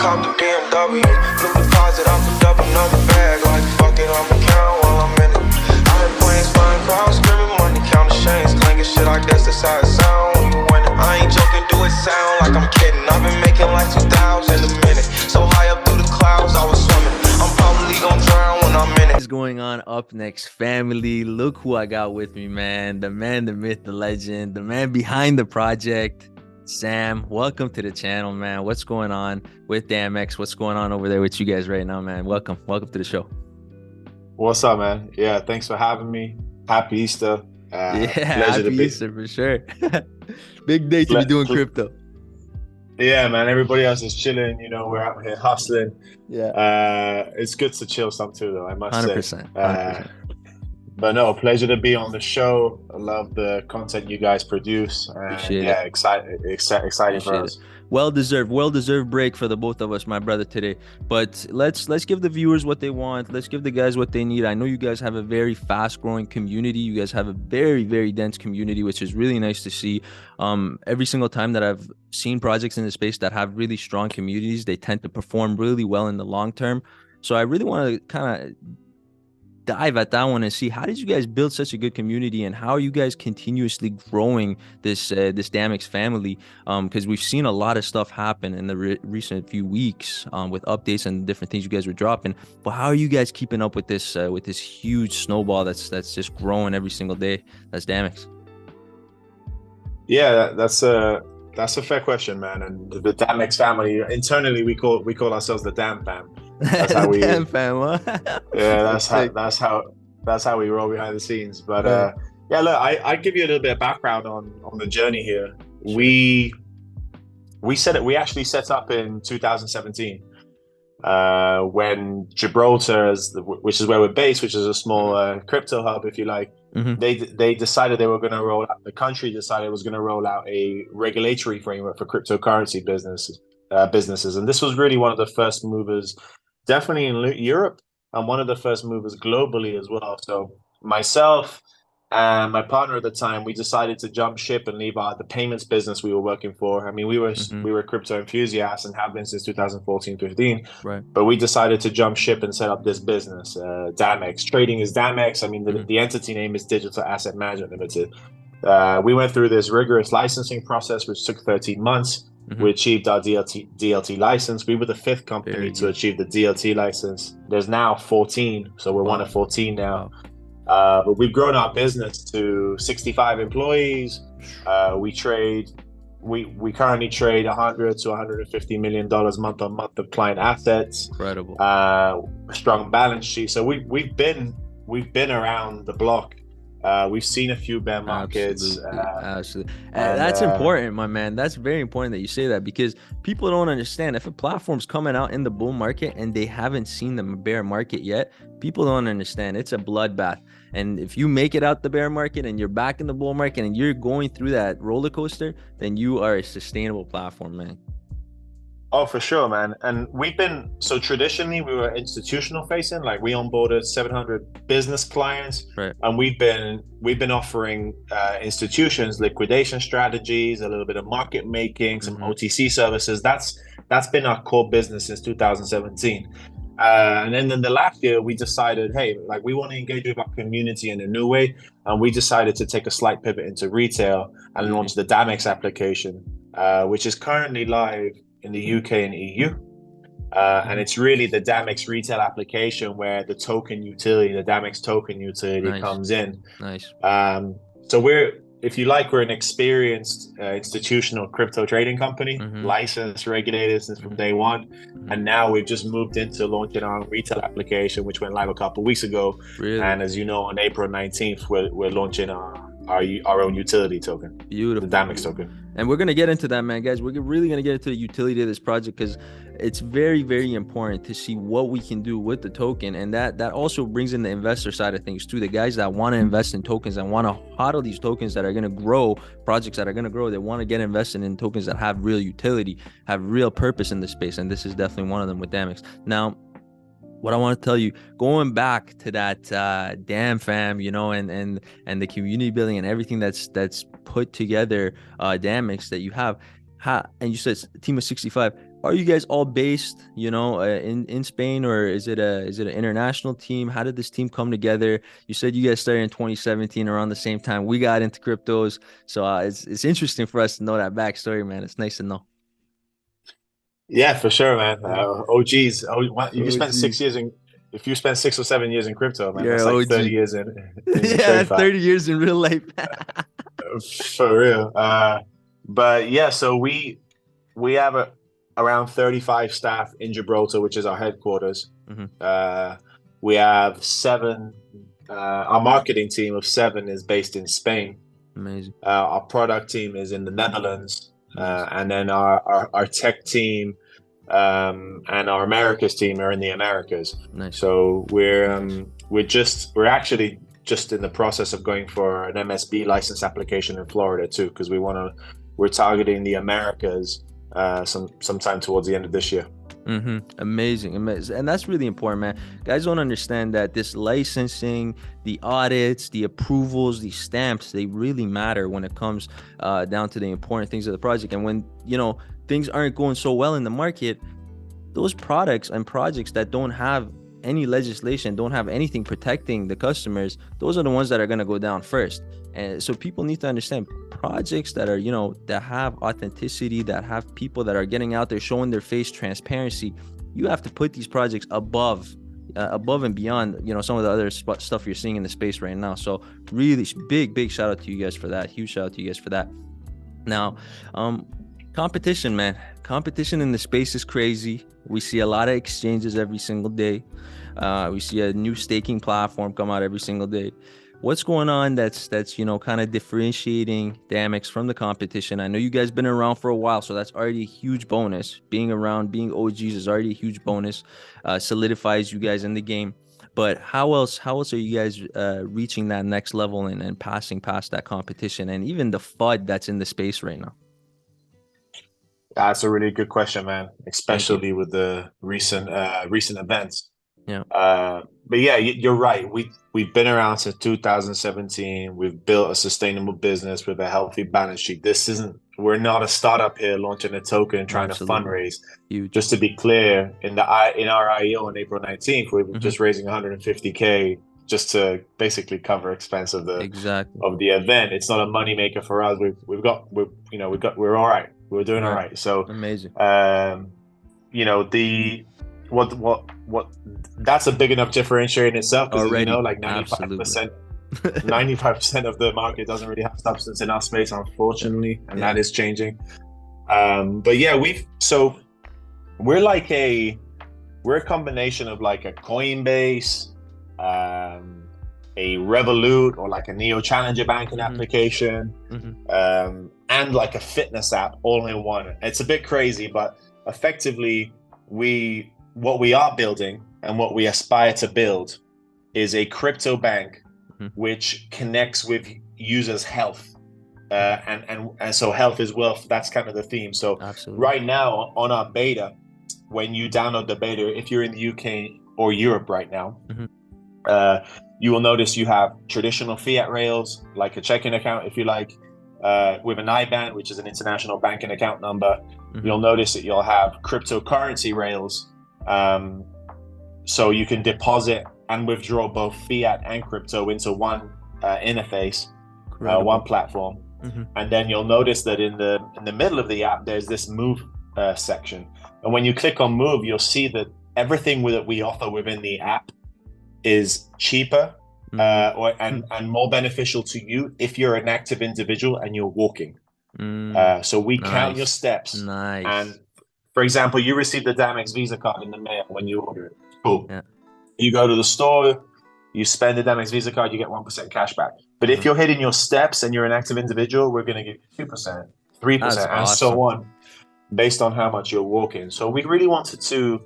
cop the BMW. New deposit, I put up another bag. Like fuck it, I'ma count while I'm in it. I heard planes flying, crowds screaming, money counting chains, clanking shit. I guess that's how it sound when you win it. I ain't joking, do it sound like I'm kidding. I've been making like 2,000 a minute. So high up through the clouds, I was swimming. I'm probably gonna drown when I'm in it. What is going on, Up Next family? Look who I got with me, man. The man, the myth, the legend, the man behind the project, Sam. Welcome to the channel, man. What's going on with DAMEX? What's going on over there with you guys right now, man? Welcome to the show. What's up, man? Yeah, thanks for having me. Happy Easter. Happy Easter for sure. Big day to be doing crypto. Yeah, man. Everybody else is chilling. You know, we're out here hustling. Yeah. It's good to chill some too, though, I must 100%, say. 100%. But no, pleasure to be on the show. I love the content you guys produce. Appreciate yeah, it. exciting for us. Well deserved break for the both of us, my brother, today. But let's give the viewers what they want. Let's give the guys what they need. I know you guys have a very fast growing community. You guys have a very, very dense community, which is really nice to see. Every single time that I've seen projects in the space that have really strong communities, they tend to perform really well in the long term. So I really want to kind of dive at that one and see, how did you guys build such a good community, and how are you guys continuously growing this this DAMEX family? Because we've seen a lot of stuff happen in the recent few weeks with updates and different things you guys were dropping. But how are you guys keeping up with this huge snowball that's just growing every single day? That's DAMEX. Yeah, that's a fair question, man. And the DAMEX family, internally we call ourselves the Dam Fam. That's how we. Damn, fam, huh? Yeah, that's how we roll behind the scenes. But yeah, look, I give you a little bit of background on the journey here. Sure. We actually set up in 2017 when Gibraltar, which is where we're based, which is a small crypto hub, if you like. Mm-hmm. They decided they were going to roll out. The country decided it was going to roll out a regulatory framework for cryptocurrency businesses, and this was really one of the first movers, definitely in Europe, and one of the first movers globally as well. So myself and my partner at the time, we decided to jump ship and leave the payments business we were working for. I mean, we were crypto enthusiasts and have been since 2014-15. Right. But we decided to jump ship and set up this business, DAMEX. Trading is DAMEX. I mean, the entity name is Digital Asset Management Limited. We went through this rigorous licensing process, which took 13 months. We achieved our DLT license. We were the 5th company to achieve the DLT license. There's now 14, so we're one of 14 now. But we've grown our business to 65 employees. We currently trade 100 to 150 million dollars month on month of client assets. Incredible. Strong balance sheet. So we've been around the block. We've seen a few bear markets. Absolutely. That's important, my man. That's very important that you say that, because people don't understand, if a platform's coming out in the bull market and they haven't seen the bear market yet, people don't understand. It's a bloodbath. And if you make it out the bear market and you're back in the bull market and you're going through that roller coaster, then you are a sustainable platform, man. Oh, for sure, man. And so traditionally we were institutional facing, like we onboarded 700 business clients, right. And we've been offering institutions liquidation strategies, a little bit of market making, some OTC services. That's been our core business since 2017. And then in the last year, we decided, hey, like we want to engage with our community in a new way. And we decided to take a slight pivot into retail and launch the DAMEX application, which is currently live in the UK and EU. And it's really the DAMEX retail application where the token utility, the DAMEX token utility comes in. Nice. So if you like, we're an experienced institutional crypto trading company, licensed, regulated since from day one. And now we've just moved into launching our retail application, which went live a couple of weeks ago. Really? And as you know, on April 19th, we're launching our own utility token. Beautiful. The DAMEX token. And we're going to get into that, man, guys. We're really going to get into the utility of this project, because it's very, very important to see what we can do with the token. And that also brings in the investor side of things too. The guys that want to invest in tokens and want to hodl these tokens that are going to grow, projects that are going to grow, they want to get invested in tokens that have real utility, have real purpose in the space. And this is definitely one of them with DAMEX. Now, what I want to tell you, going back to that DAM fam, you know, and the community building and everything that's put together, DAMEX that you have, and you said a team of 65. are you guys all based, in Spain, or is it an international team? How did this team come together? You said you guys started in 2017, around the same time we got into cryptos. So it's interesting for us to know that backstory, man. It's nice to know. Yeah, for sure, man. OGs. If you Oh, spent geez. if you spent 6 or 7 years in crypto, man, You're that's an like 30 OG. years in Yeah, TradeFi. 30 years in real life. For real. But yeah, so we have around 35 staff in Gibraltar, which is our headquarters. Hmm. We have seven. Our marketing team of seven is based in Spain. Amazing. Our product team is in the Netherlands, Nice. and then our tech team and our Americas team are in the Americas. Nice. So we're actually just in the process of going for an MSB license application in Florida too, because we're targeting the Americas sometime towards the end of this year. Amazing. And that's really important, man. Guys don't understand that this licensing, the audits, the approvals, the stamps, they really matter when it comes down to the important things of the project. And when things aren't going so well in the market, those products and projects that don't have any legislation, don't have anything protecting the customers, those are the ones that are going to go down first. And so people need to understand projects that are, that have authenticity, that have people that are getting out there, showing their face, transparency. You have to put these projects above and beyond, some of the other stuff you're seeing in the space right now. So really big shout out to you guys for that. Huge shout out to you guys for that. Now, competition, man. Competition in the space is crazy. We see a lot of exchanges every single day. We see a new staking platform come out every single day. What's going on that's kind of differentiating DAMEX from the competition? I know you guys been around for a while, so that's already a huge bonus. Being around, being OGs is already a huge bonus. Solidifies you guys in the game. But how else are you guys reaching that next level and passing past that competition and even the FUD that's in the space right now? That's a really good question, man, especially with the recent events. Yeah. But yeah, you're right. We've been around since 2017. We've built a sustainable business with a healthy balance sheet. We're not a startup here launching a token trying Absolutely. to fundraise. Huge. Just to be clear, in our IEO on April 19th, we were just raising 150K just to basically cover expense of the event. It's not a moneymaker for us. We're all right. We're doing all right. So amazing. What that's a big enough differentiator in itself, because like 95% of the market doesn't really have substance in our space, unfortunately, and that is changing. But yeah, we're a combination of like a Coinbase, a Revolut, or like a Neo Challenger banking application, and like a fitness app all in one. It's a bit crazy, but effectively what we are building and what we aspire to build is a crypto bank which connects with users' health. And so health is wealth. That's kind of the theme. So right now on our beta, when you download the beta, if you're in the UK or Europe right now, you will notice you have traditional fiat rails, like a checking account, if you like, with an IBAN, which is an international banking account number. You'll notice that you'll have cryptocurrency rails. So you can deposit and withdraw both fiat and crypto into one interface, one platform. And then you'll notice that in the middle of the app, there's this move section. And when you click on move, you'll see that everything that we offer within the app is cheaper and more beneficial to you if you're an active individual and you're walking. So we count your steps. And for example, you receive the DAMEX Visa card in the mail when you order it. Cool. Yeah. You go to the store, you spend the DAMEX Visa card, you get 1% cash back. But if you're hitting your steps and you're an active individual, we're going to give you 2%, 3%, and so on, based on how much you're walking. So we really wanted to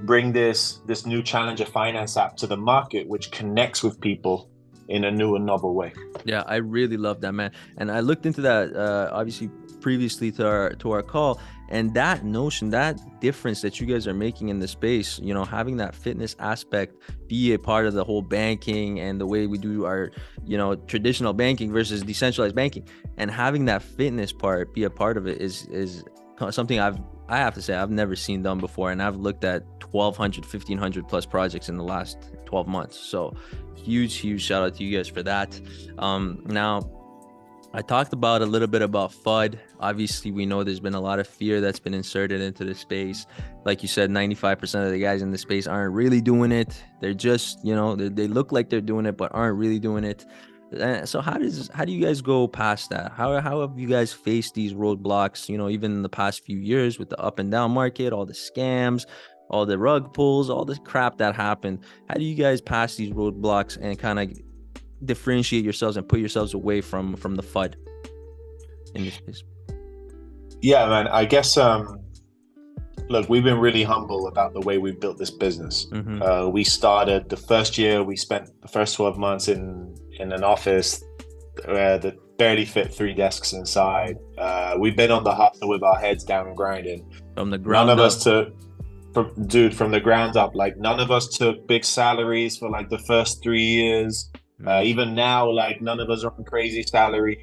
bring this new challenger finance app to the market, which connects with people in a new and novel way. Yeah, I really love that, man. And I looked into that obviously previously to our call, and that notion, that difference that you guys are making in the space, having that fitness aspect be a part of the whole banking and the way we do our traditional banking versus decentralized banking, and having that fitness part be a part of it is something I've I have to say I've never seen done before, and I've looked at 1,200, 1,500 plus projects in the last 12 months. So huge shout out to you guys for that. Now I talked about a little bit about FUD. Obviously, we know there's been a lot of fear that's been inserted into the space. Like you said, 95% of the guys in the space aren't really doing it. They're just, they look like they're doing it, but aren't really doing it. So how do you guys go past that? How have you guys faced these roadblocks, even in the past few years with the up and down market, all the scams, all the rug pulls, all the crap that happened? How do you guys pass these roadblocks and kind of differentiate yourselves and put yourselves away from the FUD in this space? Yeah, man, I guess look, we've been really humble about the way we built this business. We started the first year, we spent the first 12 months in an office that barely fit 3 desks inside. We've been on the hustle with our heads down grinding. From the ground None of up. us took, from the ground up, like none of us took big salaries for like the first 3 years. Even now, like none of us are on crazy salaries.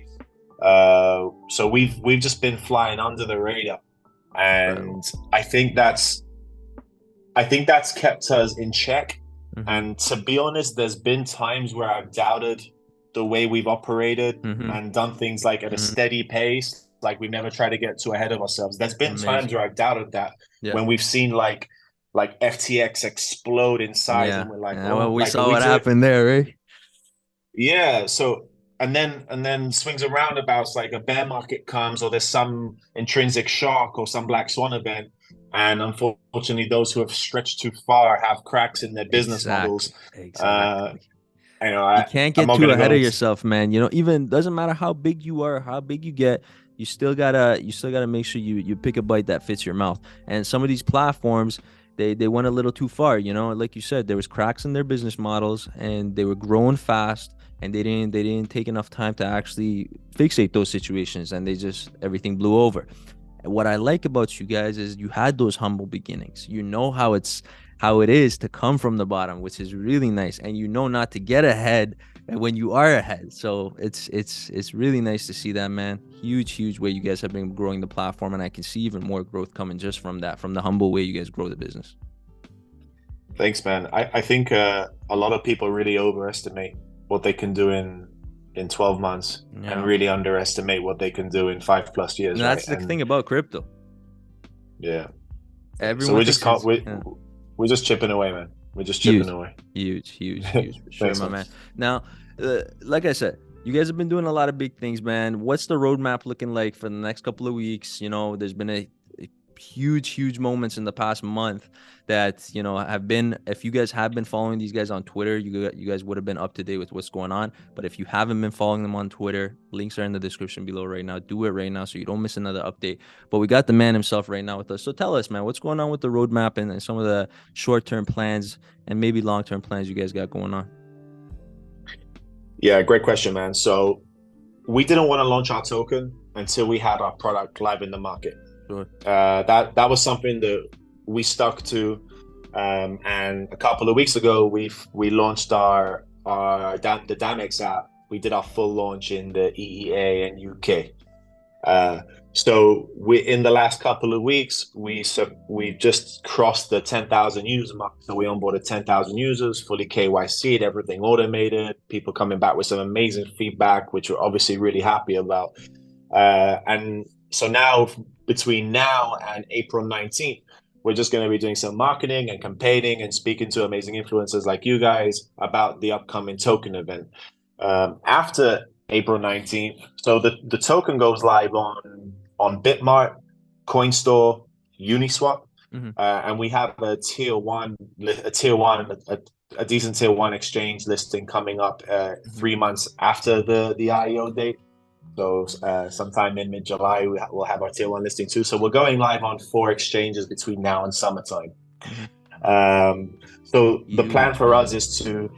So we've just been flying under the radar, and I think that's kept us in check. And to be honest, there's been times where I've doubted the way we've operated and done things like at a steady pace, like we never try to get too ahead of ourselves. There's been times where I've doubted that when we've seen like FTX explode in size, and we're like, well, we saw what happened there, right? Yeah. So and then swings and roundabouts, like a bear market comes, or there's some intrinsic shock or some black swan event, and unfortunately those who have stretched too far have cracks in their business models. Exactly. You can't get too ahead of yourself, man. Even doesn't matter how big you are, how big you get, you still gotta make sure you pick a bite that fits your mouth. And some of these platforms, they went a little too far, like you said, there was cracks in their business models, and they were growing fast, and they didn't take enough time to actually fixate those situations, and everything blew over. And what I like about you guys is you had those humble beginnings. How it is to come from the bottom, which is really nice, and not to get ahead when you are ahead. So it's really nice to see that, man. Huge way you guys have been growing the platform, and I can see even more growth coming just from the humble way you guys grow the business. Thanks, man. I think a lot of people really overestimate what they can do in 12 months and really underestimate what they can do in 5+ years. And that's the thing about crypto. Yeah. Everyone so we're just chipping away, man. We're just chipping away. Huge for sure. Thanks, my man. Now, like I said, you guys have been doing a lot of big things, man. What's the roadmap looking like for the next couple of weeks? There's been a huge moments in the past month that have been, if you guys have been following these guys on Twitter, you guys would have been up to date with what's going on. But if you haven't been following them on Twitter, links are in the description below right now. Do it right now so you don't miss another update. But we got the man himself right now with us, so tell us, man, what's going on with the roadmap and some of the short-term plans and maybe long-term plans you guys got going on. Yeah, great question, man. So we didn't want to launch our token until we had our product live in the market. Sure. That was something that we stuck to, and a couple of weeks ago we launched the DAMEX app. We did our full launch in the EEA and UK. So in the last couple of weeks we just crossed the 10,000 user mark. So we onboarded 10,000 users, fully KYC'd, everything automated. People coming back with some amazing feedback, which we're obviously really happy about. And so now, between now and April 19th, we're just going to be doing some marketing and campaigning and speaking to amazing influencers like you guys about the upcoming token event. After April 19th, so the token goes live on Bitmart, CoinStore, Uniswap, and we have a decent tier one exchange listing coming up 3 months after the IEO date. So sometime in mid-July, we'll have our tier one listing too. So we're going live on 4 exchanges between now and summertime. So the plan for us is to,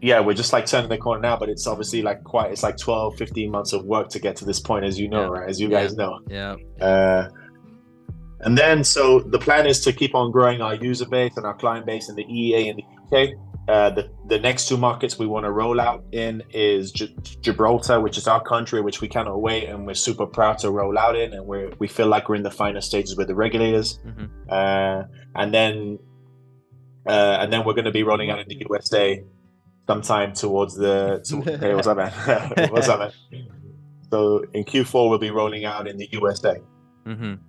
we're just like turning the corner now, but it's obviously it's like 12, 15 months of work to get to this point, as you know, right? As you guys know. Yeah. And then, so the plan is to keep on growing our user base and our client base in the EEA and the UK. The next two markets we want to roll out in is Gibraltar, which is our country, which we cannot wait, and we're super proud to roll out in, and we feel like we're in the final stages with the regulators. And then we're going to be rolling out in the USA sometime towards hey, what's up, man? What's up, man? So in Q4 we'll be rolling out in the USA.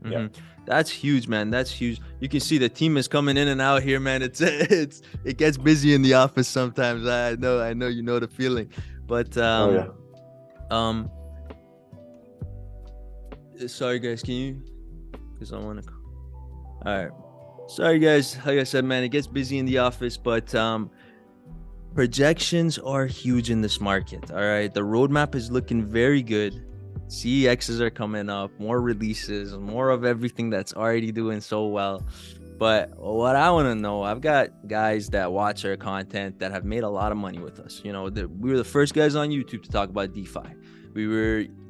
Yeah. That's huge, man. That's huge. You can see the team is coming in and out here, man. It gets busy in the office sometimes. I know you know the feeling. But sorry guys, can you, because I want to, all right, sorry guys, like I said, man, it gets busy in the office, but projections are huge in this market. All right, the roadmap is looking very good. CEXs are coming up, more releases, more of everything that's already doing so well. But what I want to know, I've got guys that watch our content that have made a lot of money with us. You know, we were the first guys on YouTube to talk about DeFi.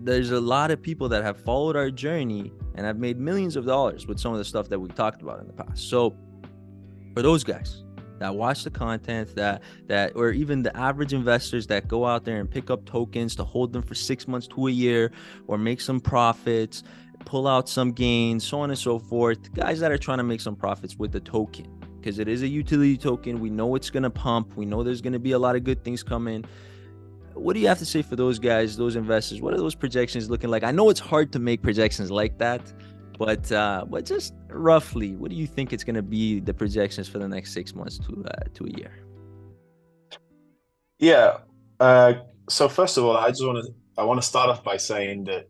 There's a lot of people that have followed our journey and have made millions of dollars with some of the stuff that we've talked about in the past. So for those guys that watch the content, that or even the average investors that go out there and pick up tokens to hold them for 6 months to a year, or make some profits, pull out some gains, so on and so forth, guys that are trying to make some profits with the token, because it is a utility token. We know it's going to pump. We know there's going to be a lot of good things coming. What do you have to say for those guys, those investors? What are those projections looking like? I know it's hard to make projections like that, but just roughly, what do you think it's going to be, the projections for the next 6 months to a year? Yeah. So first of all, I want to start off by saying that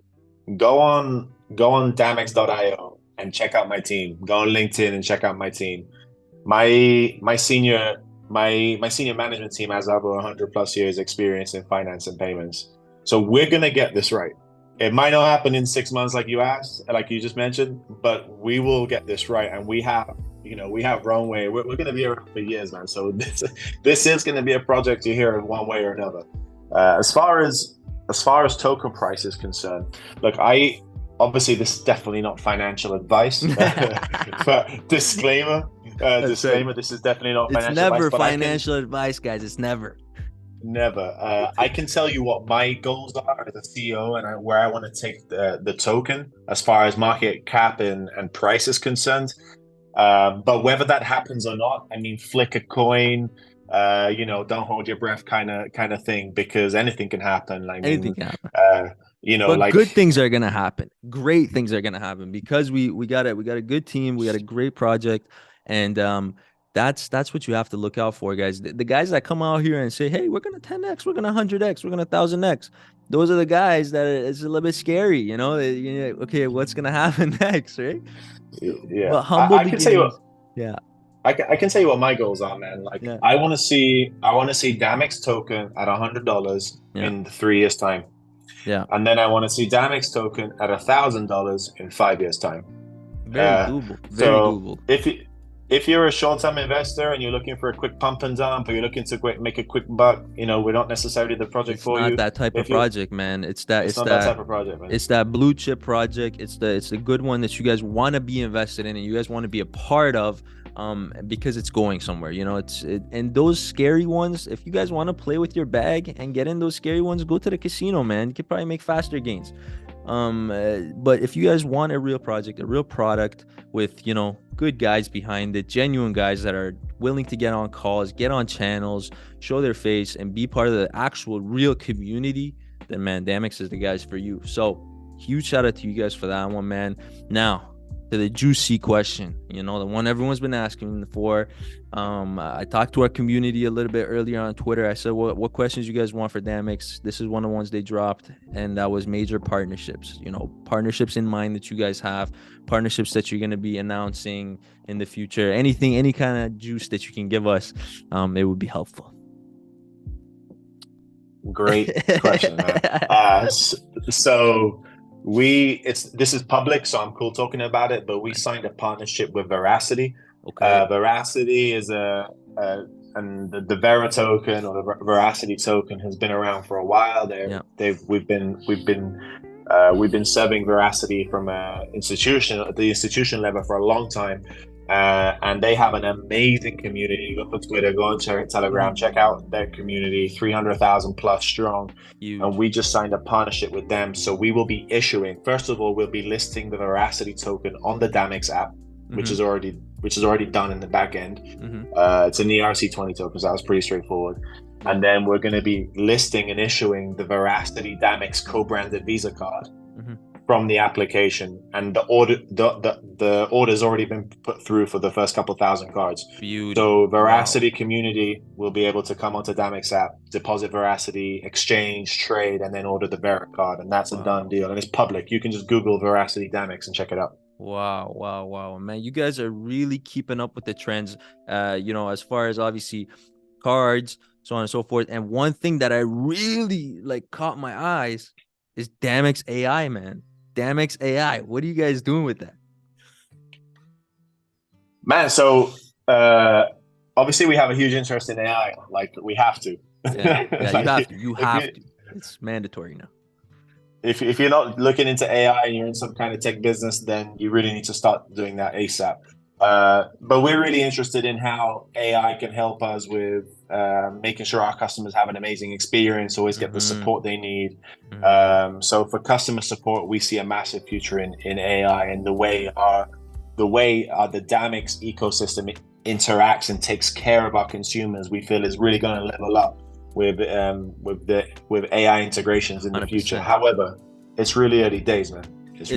go on damex.io and check out my team. Go on LinkedIn and check out my team. My senior management team has over 100+ years experience in finance and payments. So we're gonna get this right. It might not happen in 6 months like you asked, like you just mentioned, but we will get this right. And we have runway. We're going to be around for years, man. So this is going to be a project you hear in one way or another. As far as token price is concerned, look, obviously this is definitely not financial advice, but disclaimer, this is definitely not financial advice. It's never financial advice, guys. It's never. I can tell you what my goals are as a CEO and where I want to take the token as far as market cap and price is concerned. But whether that happens or not, I mean, flick a coin, don't hold your breath kind of thing, because anything can happen. Anything can happen. But good things are gonna happen. Great things are gonna happen, because we got a good team, we got a great project, and that's what you have to look out for, guys. The guys that come out here and say, hey, we're gonna 10x, we're gonna 100x, we're gonna 1000x, those are the guys that it's a little bit scary, you know. Okay, what's gonna happen next, right? Yeah, but humble I can tell you what, yeah, I can tell you what my goals are, man. I want to see DAMEX token at $100 in 3 years time. Yeah, and then I want to see DAMEX token at $1,000 in 5 years time. Very doable. Very doable. If you're a short-term investor and you're looking for a quick pump and dump, or you're looking to make a quick buck, we're not necessarily the project for you. It's not that type of project, man. It's not that type of project, man. It's that blue chip project. It's the good one that you guys want to be invested in and you guys want to be a part of, because it's going somewhere. And those scary ones, if you guys want to play with your bag and get in those scary ones, go to the casino, man. You could probably make faster gains. But if you guys want a real project, a real product with, good guys behind it, genuine guys that are willing to get on calls, get on channels, show their face, and be part of the actual real community, then, man, DAMEX is the guys for you. So huge shout out to you guys for that one, man. Now to the juicy question, the one everyone's been asking for. I talked to our community a little bit earlier on Twitter. I said, what questions you guys want for DAMEX? This is one of the ones they dropped, and that was major partnerships. Partnerships in mind that you guys have, partnerships that you're going to be announcing in the future. Any kind of juice that you can give us, it would be helpful. Great question, man. So this is public, so I'm cool talking about it, but we signed a partnership with Veracity. Okay. Veracity is and the Vera token, or the Veracity token, has been around for a while. We've been serving Veracity from the institution level for a long time. And they have an amazing community. Go to Twitter, go on Telegram, check out their community, 300,000 plus strong. And Huge. we just signed a partnership with them. So we will be issuing, first of all, we'll be listing the Veracity token on the DAMEX app, which is already done in the back end. It's an ERC20 token, so that was pretty straightforward. And then we're going to be listing and issuing the Veracity DAMEX co-branded Visa card from the application, and the order's already been put through for the first couple thousand cards. Beauty. So Veracity community will be able to come onto DAMEX app, deposit Veracity, exchange, trade, and then order the Vera card, and that's a done deal. And it's public. You can just Google Veracity DAMEX and check it out. Wow, man, you guys are really keeping up with the trends, as far as obviously cards, so on and so forth. And one thing that I really like caught my eyes is DAMEX AI, man. DAMEX AI. What are you guys doing with that? Man, so obviously we have a huge interest in AI. Like, we have to. Yeah, you have to. It's mandatory now. If you're not looking into AI and you're in some kind of tech business, then you really need to start doing that ASAP. But we're really interested in how AI can help us with making sure our customers have an amazing experience, always get the support they need. So for customer support, we see a massive future in AI, and the way the DAMEX ecosystem interacts and takes care of our consumers, we feel is really going to level up with AI integrations in the 100%. future. However, it's really early days, man. It's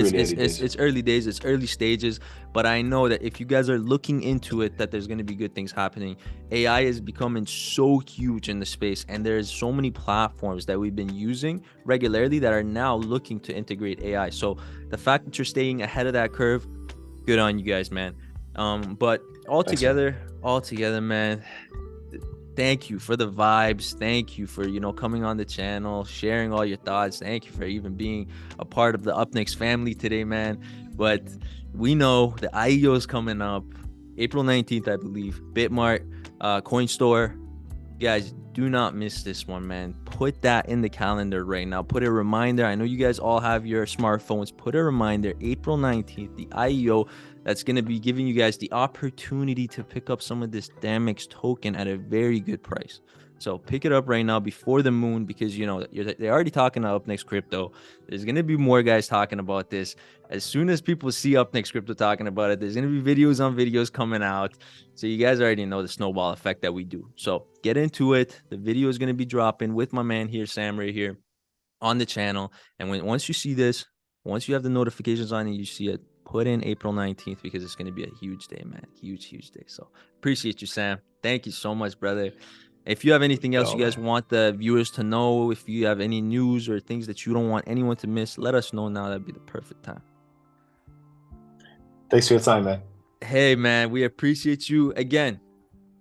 early days, it's early stages, but I know that if you guys are looking into it, that there's going to be good things happening. AI is becoming so huge in the space, and there's so many platforms that we've been using regularly that are now looking to integrate AI. So the fact that you're staying ahead of that curve, good on you guys, man. But all together, man, thank you for the vibes. Thank you for, coming on the channel, sharing all your thoughts. Thank you for even being a part of the UpNext family today, man. But we know the IEO is coming up April 19th, I believe. Bitmart, Coin Store. Guys, do not miss this one, man. Put that in the calendar right now. Put a reminder. I know you guys all have your smartphones. Put a reminder, April 19th, the IEO. That's going to be giving you guys the opportunity to pick up some of this DAMEX token at a very good price. So pick it up right now before the moon, because they're already talking about UpNext Crypto. There's going to be more guys talking about this. As soon as people see UpNext Crypto talking about it, there's going to be videos on videos coming out. So you guys already know the snowball effect that we do. So get into it. The video is going to be dropping with my man here, Sam, right here on the channel. And once you see this, once you have the notifications on and you see it, put in April 19th, because it's going to be a huge day, man. Huge day. So appreciate you, Sam. Thank you so much, brother. If you have anything else you guys want the viewers to know, if you have any news or things that you don't want anyone to miss, let us know now. That'd be the perfect time. Thanks for your time, man. Hey, man, we appreciate you. Again,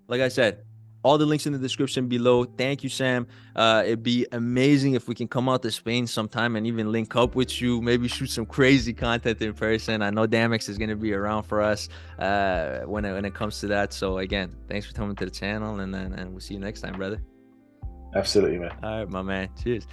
like I said, all the links in the description below. Thank you, Sam. It'd be amazing if we can come out to Spain sometime and even link up with you, maybe shoot some crazy content in person. I know DAMEX is going to be around for us when it comes to that. So again, thanks for coming to the channel, and we'll see you next time, brother. Absolutely, man. All right, my man. Cheers.